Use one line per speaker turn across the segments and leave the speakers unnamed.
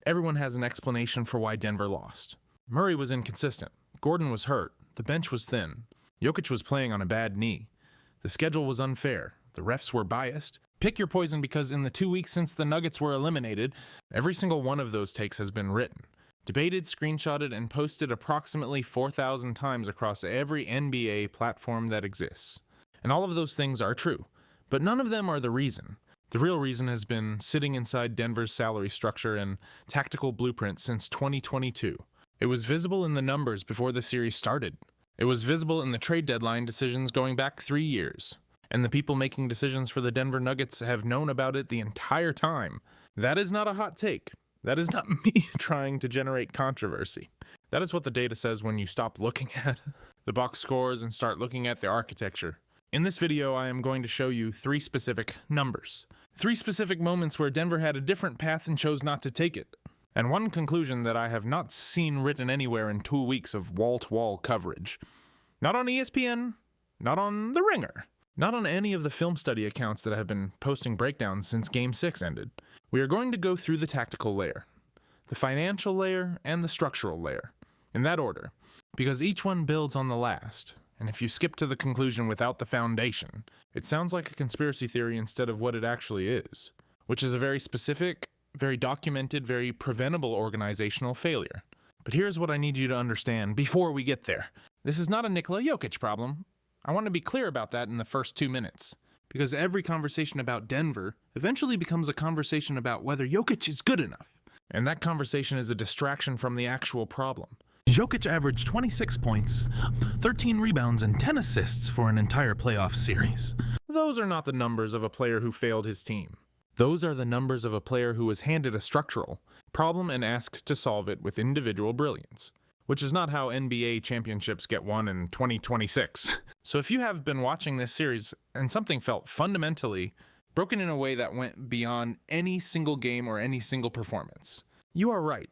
Everyone has an explanation for why Denver lost. Murray was inconsistent. Gordon was hurt. The bench was thin. Jokic was playing on a bad knee. The schedule was unfair. The refs were biased. Pick your poison, because in the 2 weeks since the Nuggets were eliminated, every single one of those takes has been written, debated, screenshotted, and posted approximately 4,000 times across every NBA platform that exists. And all of those things are true, but none of them are the reason. The real reason has been sitting inside Denver's salary structure and tactical blueprint since 2022. It was visible in the numbers before the series started. It was visible in the trade deadline decisions going back 3 years. And the people making decisions for the Denver Nuggets have known about it the entire time. That is not a hot take. That is not me trying to generate controversy. That is what the data says when you stop looking at the box scores and start looking at the architecture. In this video, I am going to show you 3 specific numbers. 3 specific moments where Denver had a different path and chose not to take it. And one conclusion that I have not seen written anywhere in 2 weeks of wall-to-wall coverage. Not on ESPN, not on The Ringer. Not on any of the film study accounts that have been posting breakdowns since Game 6 ended. We are going to go through the tactical layer, the financial layer, and the structural layer, in that order, because each one builds on the last, and if you skip to the conclusion without the foundation, it sounds like a conspiracy theory instead of what it actually is, which is a very specific, very documented, very preventable organizational failure. But here's what I need you to understand before we get there. This is not a Nikola Jokic problem. I want to be clear about that in the first 2 minutes, because every conversation about Denver eventually becomes a conversation about whether Jokic is good enough, and that conversation is a distraction from the actual problem. Jokic averaged 26 points, 13 rebounds, and 10 assists for an entire playoff series. Those are not the numbers of a player who failed his team. Those are the numbers of a player who was handed a structural problem and asked to solve it with individual brilliance. Which is not how NBA championships get won in 2026. So if you have been watching this series and something felt fundamentally broken in a way that went beyond any single game or any single performance, you are right.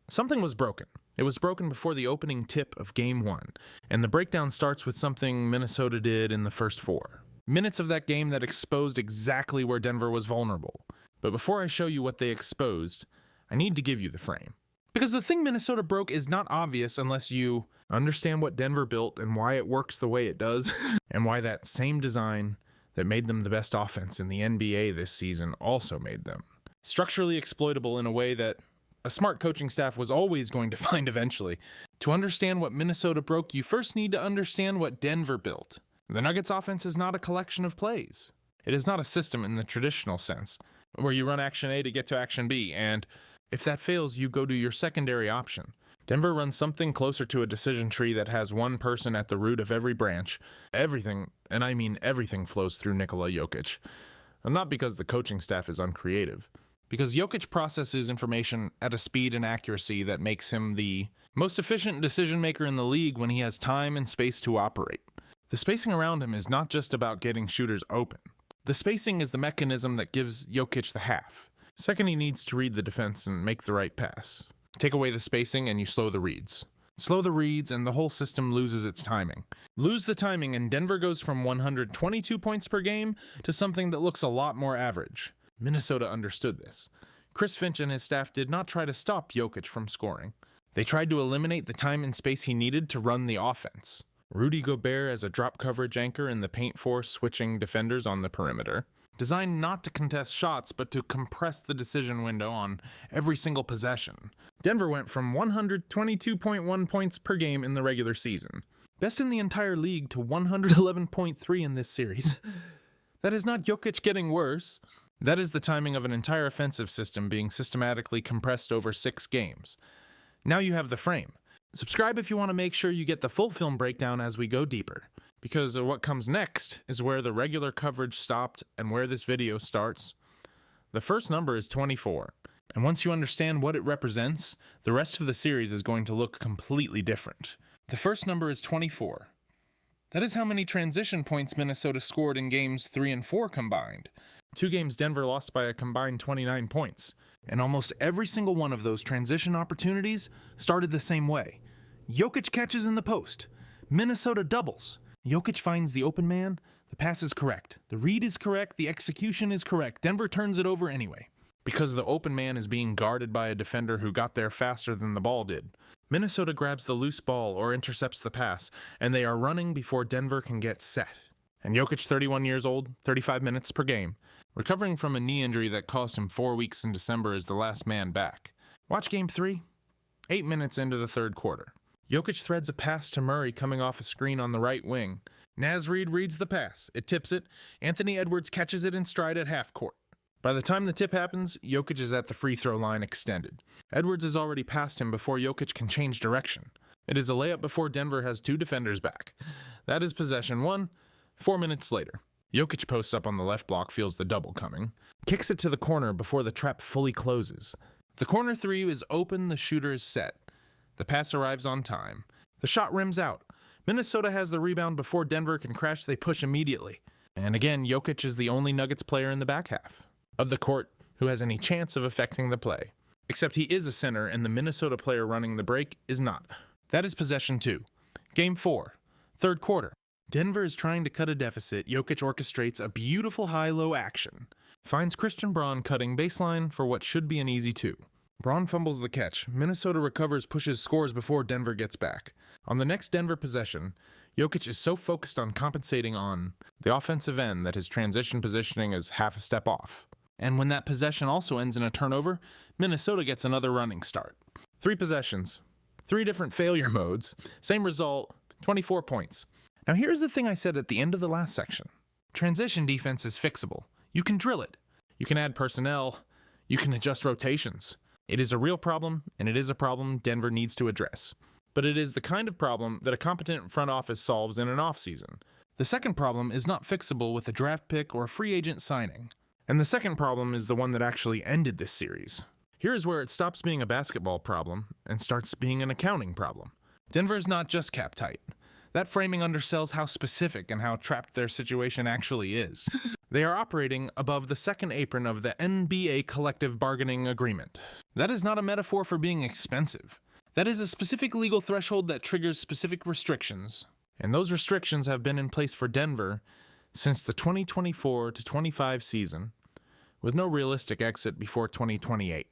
Something was broken. It was broken before the opening tip of Game 1, and the breakdown starts with something Minnesota did in the first 4 minutes of that game that exposed exactly where Denver was vulnerable. But before I show you what they exposed, I need to give you the frame. Because the thing Minnesota broke is not obvious unless you understand what Denver built and why it works the way it does, and why that same design that made them the best offense in the NBA this season also made them structurally exploitable in a way that a smart coaching staff was always going to find eventually. To understand what Minnesota broke, you first need to understand what Denver built. The Nuggets offense is not a collection of plays. It is not a system in the traditional sense, where you run action A to get to action B, and if that fails, you go to your secondary option. Denver runs something closer to a decision tree that has one person at the root of every branch. Everything, and I mean everything, flows through Nikola Jokic. And not because the coaching staff is uncreative, because Jokic processes information at a speed and accuracy that makes him the most efficient decision maker in the league when he has time and space to operate. The spacing around him is not just about getting shooters open. The spacing is the mechanism that gives Jokic the half. Second, he needs to read the defense and make the right pass. Take away the spacing and you slow the reads. Slow the reads and the whole system loses its timing. Lose the timing and Denver goes from 122 points per game to something that looks a lot more average. Minnesota understood this. Chris Finch and his staff did not try to stop Jokic from scoring. They tried to eliminate the time and space he needed to run the offense. Rudy Gobert as a drop coverage anchor in the paint force, switching defenders on the perimeter. Designed not to contest shots, but to compress the decision window on every single possession. Denver went from 122.1 points per game in the regular season, best in the entire league, to 111.3 in this series. That is not Jokic getting worse. That is the timing of an entire offensive system being systematically compressed over 6 games. Now you have the frame. Subscribe if you want to make sure you get the full film breakdown as we go deeper. Because what comes next is where the regular coverage stopped and where this video starts. The first number is 24, and once you understand what it represents, the rest of the series is going to look completely different. The first number is 24. That is how many transition points Minnesota scored in games 3 and 4 combined. 2 games Denver lost by a combined 29 points, and almost every single one of those transition opportunities started the same way. Jokic catches in the post. Minnesota doubles. Jokic finds the open man, the pass is correct, the read is correct, the execution is correct, Denver turns it over anyway. because the open man is being guarded by a defender who got there faster than the ball did. Minnesota grabs the loose ball or intercepts the pass, and they are running before Denver can get set. And Jokic, 31 years old, 35 minutes per game, recovering from a knee injury that cost him 4 weeks in December, is the last man back. Watch Game 3, 8 minutes into the third quarter. Jokic threads a pass to Murray coming off a screen on the right wing. Naz Reid reads the pass. It tips it. Anthony Edwards catches it in stride at half court. By the time the tip happens, Jokic is at the free throw line extended. Edwards is already past him before Jokic can change direction. It is a layup before Denver has 2 defenders back. That is possession 1. 4 minutes later, Jokic posts up on the left block, feels the double coming, kicks it to the corner before the trap fully closes. The corner 3 is open, the shooter is set. The pass arrives on time. The shot rims out. Minnesota has the rebound before Denver can crash, they push immediately. And again, Jokic is the only Nuggets player in the back half of the court who has any chance of affecting the play. Except he is a center, and the Minnesota player running the break is not. That is possession 2. Game 4. Third quarter. Denver is trying to cut a deficit. Jokic orchestrates a beautiful high-low action. Finds Christian Braun cutting baseline for what should be an easy 2. Braun fumbles the catch. Minnesota recovers, pushes, scores before Denver gets back. On the next Denver possession, Jokic is so focused on compensating on the offensive end that his transition positioning is half a step off. And when that possession also ends in a turnover, Minnesota gets another running start. 3 possessions, 3 different failure modes, same result, 24 points. Now here's the thing I said at the end of the last section. Transition defense is fixable. You can drill it. You can add personnel. You can adjust rotations. It is a real problem, and it is a problem Denver needs to address. But it is the kind of problem that a competent front office solves in an offseason. The second problem is not fixable with a draft pick or a free agent signing. And the second problem is the one that actually ended this series. Here is where it stops being a basketball problem and starts being an accounting problem. Denver is not just cap tight. That framing undersells how specific and how trapped their situation actually is. They are operating above the second apron of the NBA collective bargaining agreement. That is not a metaphor for being expensive. That is a specific legal threshold that triggers specific restrictions. And those restrictions have been in place for Denver since the 2024-25 season, with no realistic exit before 2028.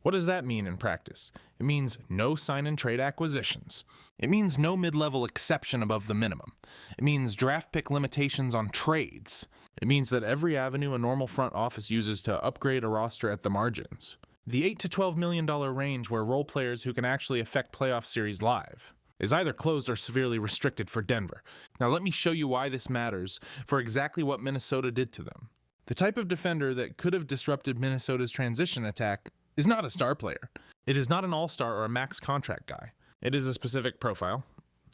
What does that mean in practice? It means no sign-and-trade acquisitions. It means no mid-level exception above the minimum. It means draft pick limitations on trades. It means that every avenue a normal front office uses to upgrade a roster at the margins. The $8 to $12 million range where role players who can actually affect playoff series live is either closed or severely restricted for Denver. Now let me show you why this matters for exactly what Minnesota did to them. The type of defender that could have disrupted Minnesota's transition attack is not a star player. It is not an all-star or a max contract guy. It is a specific profile.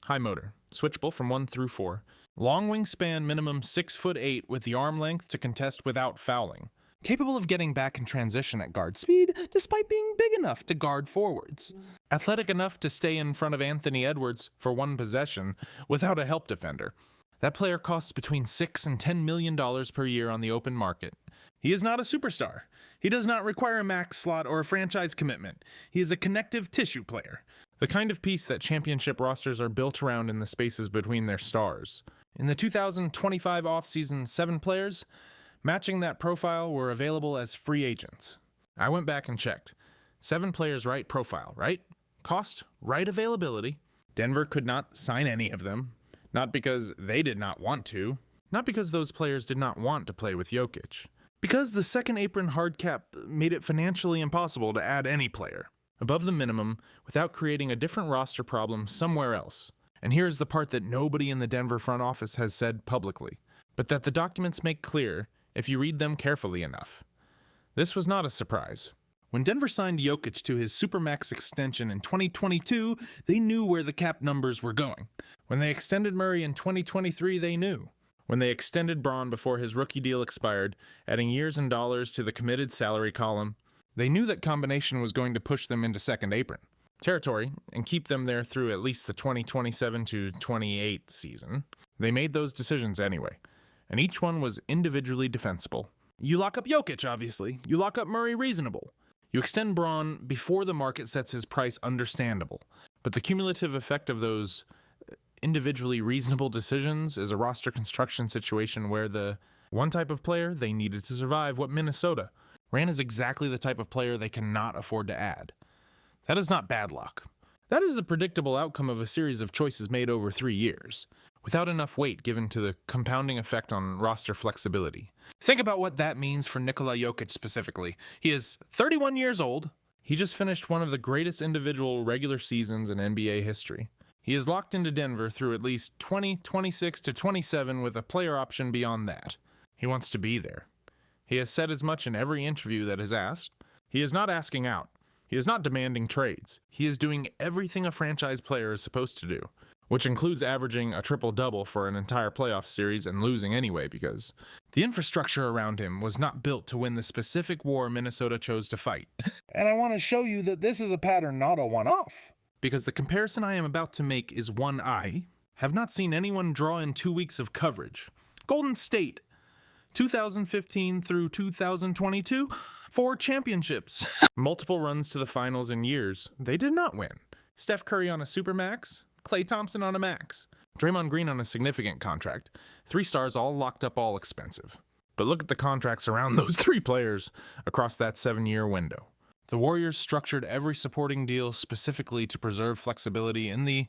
High motor, switchable from 1 through 4. Long wingspan, minimum 6'8" with the arm length to contest without fouling. Capable of getting back in transition at guard speed, despite being big enough to guard forwards. Athletic enough to stay in front of Anthony Edwards for 1 possession without a help defender. That player costs between $6 and $10 million per year on the open market. He is not a superstar. He does not require a max slot or a franchise commitment. He is a connective tissue player, the kind of piece that championship rosters are built around in the spaces between their stars. In the 2025 offseason, 7 players matching that profile were available as free agents. I went back and checked. 7 players, right profile, right? Cost, right availability. Denver could not sign any of them. Not because they did not want to. Not because those players did not want to play with Jokic. Because the second apron hard cap made it financially impossible to add any player above the minimum without creating a different roster problem somewhere else. And here's the part that nobody in the Denver front office has said publicly, but that the documents make clear if you read them carefully enough. This was not a surprise. When Denver signed Jokic to his Supermax extension in 2022, they knew where the cap numbers were going. When they extended Murray in 2023, they knew. When they extended Braun before his rookie deal expired, adding years and dollars to the committed salary column, they knew that combination was going to push them into second apron territory and keep them there through at least the 2027-28 season. They made those decisions anyway, and each one was individually defensible. You lock up Jokic, obviously. You lock up Murray, reasonable. You extend Braun before the market sets his price, understandable. But the cumulative effect of those individually reasonable decisions is a roster construction situation where the one type of player they needed to survive what Minnesota Rand is exactly the type of player they cannot afford to add. That is not bad luck. That is the predictable outcome of a series of choices made over 3 years, without enough weight given to the compounding effect on roster flexibility. Think about what that means for Nikola Jokic specifically. He is 31 years old. He just finished one of the greatest individual regular seasons in NBA history. He is locked into Denver through at least 2026 to 27 with a player option beyond that. He wants to be there. He has said as much in every interview that is asked. He is not asking out. He is not demanding trades. He is doing everything a franchise player is supposed to do, which includes averaging a triple-double for an entire playoff series and losing anyway because the infrastructure around him was not built to win the specific war Minnesota chose to fight. And I want to show you that this is a pattern, not a one-off. Because the comparison I am about to make is one I have not seen anyone draw in 2 weeks of coverage. Golden State, 2015 through 2022, 4 championships. Multiple runs to the finals in years they did not win. Steph Curry on a supermax, Klay Thompson on a max, Draymond Green on a significant contract, 3 stars all locked up, all expensive. But look at the contracts around those 3 players across that 7-year window. The Warriors structured every supporting deal specifically to preserve flexibility in the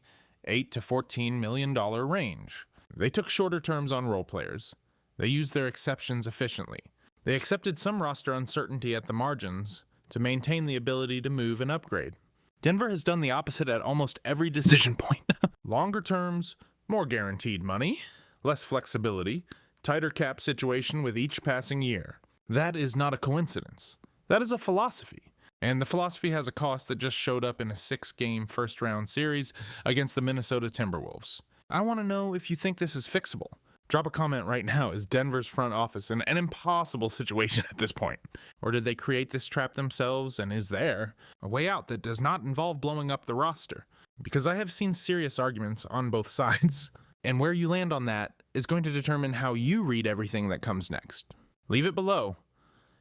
$8 to $14 million range. They took shorter terms on role players. They used their exceptions efficiently. They accepted some roster uncertainty at the margins to maintain the ability to move and upgrade. Denver has done the opposite at almost every decision point. Longer terms, more guaranteed money, less flexibility, tighter cap situation with each passing year. That is not a coincidence. That is a philosophy. And the philosophy has a cost that just showed up in a 6-game first-round series against the Minnesota Timberwolves. I want to know if you think this is fixable. Drop a comment right now. Is Denver's front office in an impossible situation at this point? Or did they create this trap themselves, and is there a way out that does not involve blowing up the roster? Because I have seen serious arguments on both sides, and where you land on that is going to determine how you read everything that comes next. Leave it below,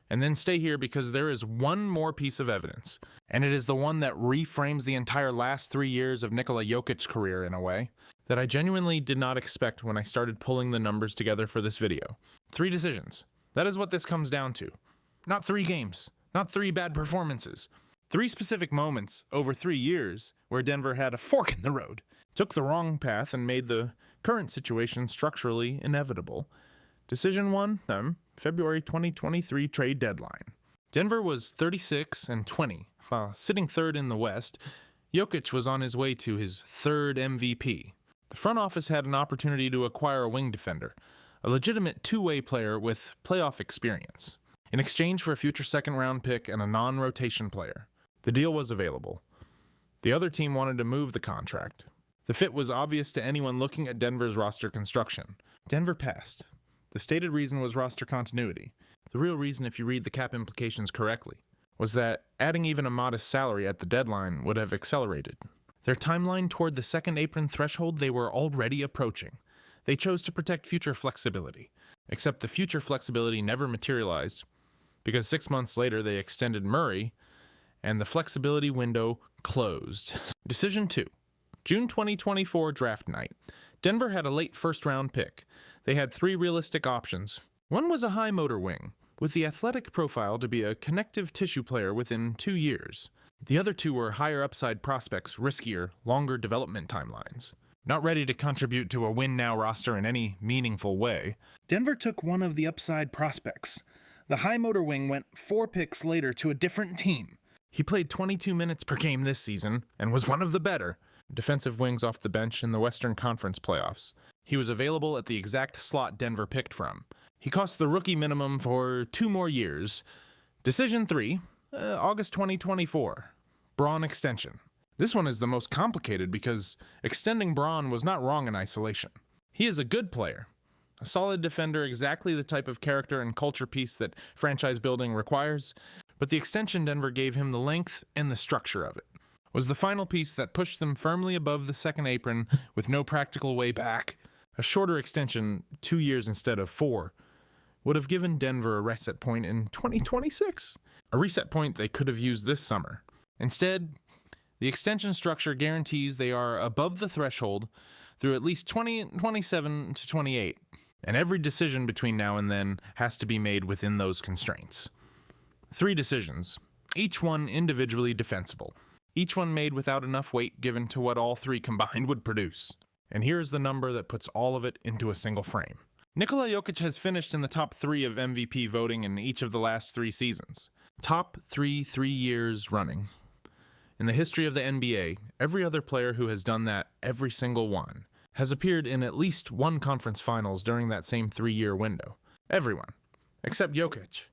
and then stay here because there is one more piece of evidence, and it is the one that reframes the entire last 3 years of Nikola Jokic's career in a way that I genuinely did not expect when I started pulling the numbers together for this video. 3 decisions. That is what this comes down to. Not 3 games, not 3 bad performances. 3 specific moments over 3 years where Denver had a fork in the road, took the wrong path and made the current situation structurally inevitable. Decision 1, February 2023 trade deadline. Denver was 36-20, while sitting 3rd in the West. Jokic was on his way to his 3rd MVP. The front office had an opportunity to acquire a wing defender, a legitimate two-way player with playoff experience, in exchange for a future second-round pick and a non-rotation player. The deal was available. The other team wanted to move the contract. The fit was obvious to anyone looking at Denver's roster construction. Denver passed. The stated reason was roster continuity. The real reason, if you read the cap implications correctly, was that adding even a modest salary at the deadline would have accelerated their timeline toward the second apron threshold they were already approaching. They chose to protect future flexibility, except the future flexibility never materialized because 6 months later they extended Murray and the flexibility window closed. Decision 2. June 2024 draft night. Denver had a late first-round pick. They had 3 realistic options. One was a high motor wing, with the athletic profile to be a connective tissue player within 2 years. The other 2 were higher upside prospects, riskier, longer development timelines. Not ready to contribute to a win-now roster in any meaningful way, Denver took one of the upside prospects. The high motor wing went 4 picks later to a different team. He played 22 minutes per game this season and was one of the better defensive wings off the bench in the Western Conference playoffs. He was available at the exact slot Denver picked from. He cost the rookie minimum for 2 more years. Decision 3, August 2024. Braun extension. This one is the most complicated because extending Braun was not wrong in isolation. He is a good player, a solid defender, exactly the type of character and culture piece that franchise building requires, but the extension Denver gave him, the length and the structure of it, was the final piece that pushed them firmly above the second apron with no practical way back. A shorter extension, 2 years instead of 4, would have given Denver a reset point in 2026, a reset point they could have used this summer. Instead, the extension structure guarantees they are above the threshold through at least 2027 to 28, and every decision between now and then has to be made within those constraints. 3 decisions, each one individually defensible. Each one made without enough weight given to what all 3 combined would produce. And here's the number that puts all of it into a single frame. Nikola Jokic has finished in the top 3 of MVP voting in each of the last 3 seasons. Top 3 years running. In the history of the NBA, every other player who has done that, every single one, has appeared in at least one conference finals during that same 3-year window. Everyone. Except Jokic.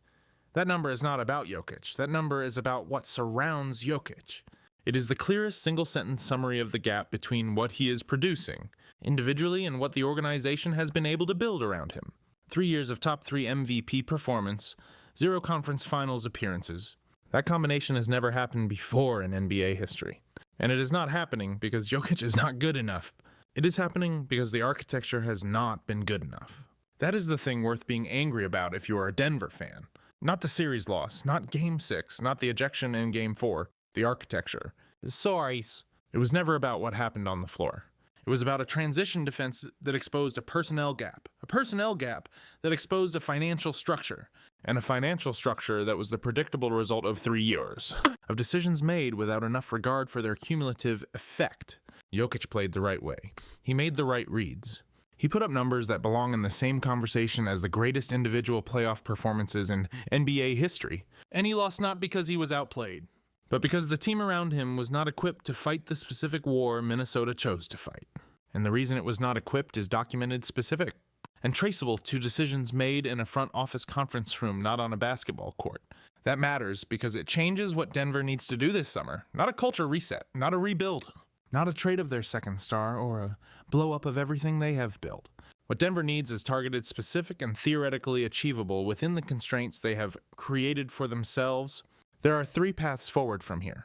That number is not about Jokic. That number is about what surrounds Jokic. It is the clearest single-sentence summary of the gap between what he is producing, individually, and what the organization has been able to build around him. 3 years of top 3 MVP performance, 0 conference finals appearances. That combination has never happened before in NBA history. And it is not happening because Jokic is not good enough. It is happening because the architecture has not been good enough. That is the thing worth being angry about if you are a Denver fan. Not the series loss, not Game 6, not the ejection in Game 4. The architecture. Sorry. It was never about what happened on the floor. It was about a transition defense that exposed a personnel gap that exposed a financial structure, and a financial structure that was the predictable result of 3 years of decisions made without enough regard for their cumulative effect. Jokic played the right way. He made the right reads. He put up numbers that belong in the same conversation as the greatest individual playoff performances in NBA history, and he lost not because he was outplayed, but because the team around him was not equipped to fight the specific war Minnesota chose to fight. And the reason it was not equipped is documented specific and traceable to decisions made in a front office conference room, not on a basketball court. That matters because it changes what Denver needs to do this summer. Not a culture reset, not a rebuild, not a trade of their second star or a blow up of everything they have built. What Denver needs is targeted, specific, and theoretically achievable within the constraints they have created for themselves. There are 3 paths forward from here.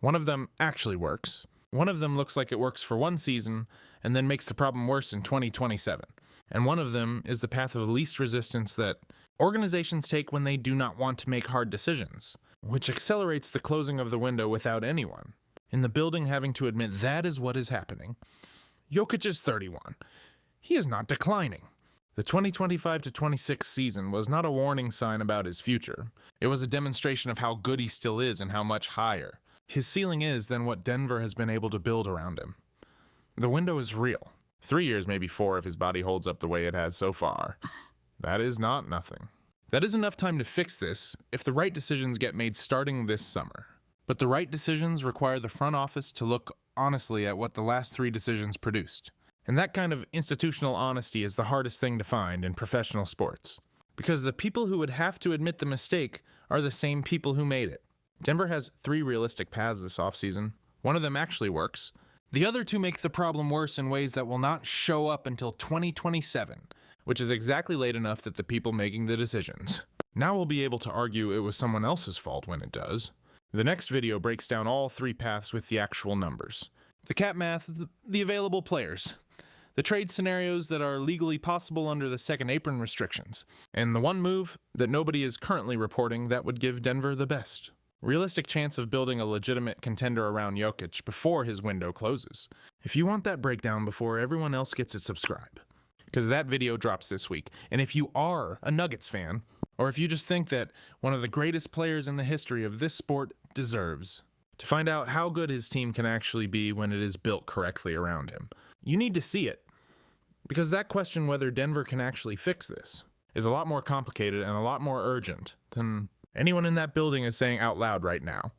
One of them actually works. One of them looks like it works for one season and then makes the problem worse in 2027. And one of them is the path of least resistance that organizations take when they do not want to make hard decisions, which accelerates the closing of the window without anyone in the building having to admit that is what is happening. Jokic is 31. He is not declining. The 2025-26 season was not a warning sign about his future. It was a demonstration of how good he still is and how much higher his ceiling is than what Denver has been able to build around him. The window is real. 3 years, maybe 4 if his body holds up the way it has so far. That is not nothing. That is enough time to fix this if the right decisions get made starting this summer. But the right decisions require the front office to look honestly at what the last 3 decisions produced. And that kind of institutional honesty is the hardest thing to find in professional sports. Because the people who would have to admit the mistake are the same people who made it. Denver has 3 realistic paths this offseason. One of them actually works. The other 2 make the problem worse in ways that will not show up until 2027, which is exactly late enough that the people making the decisions now will be able to argue it was someone else's fault when it does. The next video breaks down all 3 paths with the actual numbers. The cap math, the available players, the trade scenarios that are legally possible under the second apron restrictions, and the one move that nobody is currently reporting that would give Denver the best realistic chance of building a legitimate contender around Jokic before his window closes. If you want that breakdown before everyone else gets it, subscribe, because that video drops this week. And if you are a Nuggets fan, or if you just think that one of the greatest players in the history of this sport deserves to find out how good his team can actually be when it is built correctly around him, you need to see it. Because that question whether Denver can actually fix this is a lot more complicated and a lot more urgent than anyone in that building is saying out loud right now.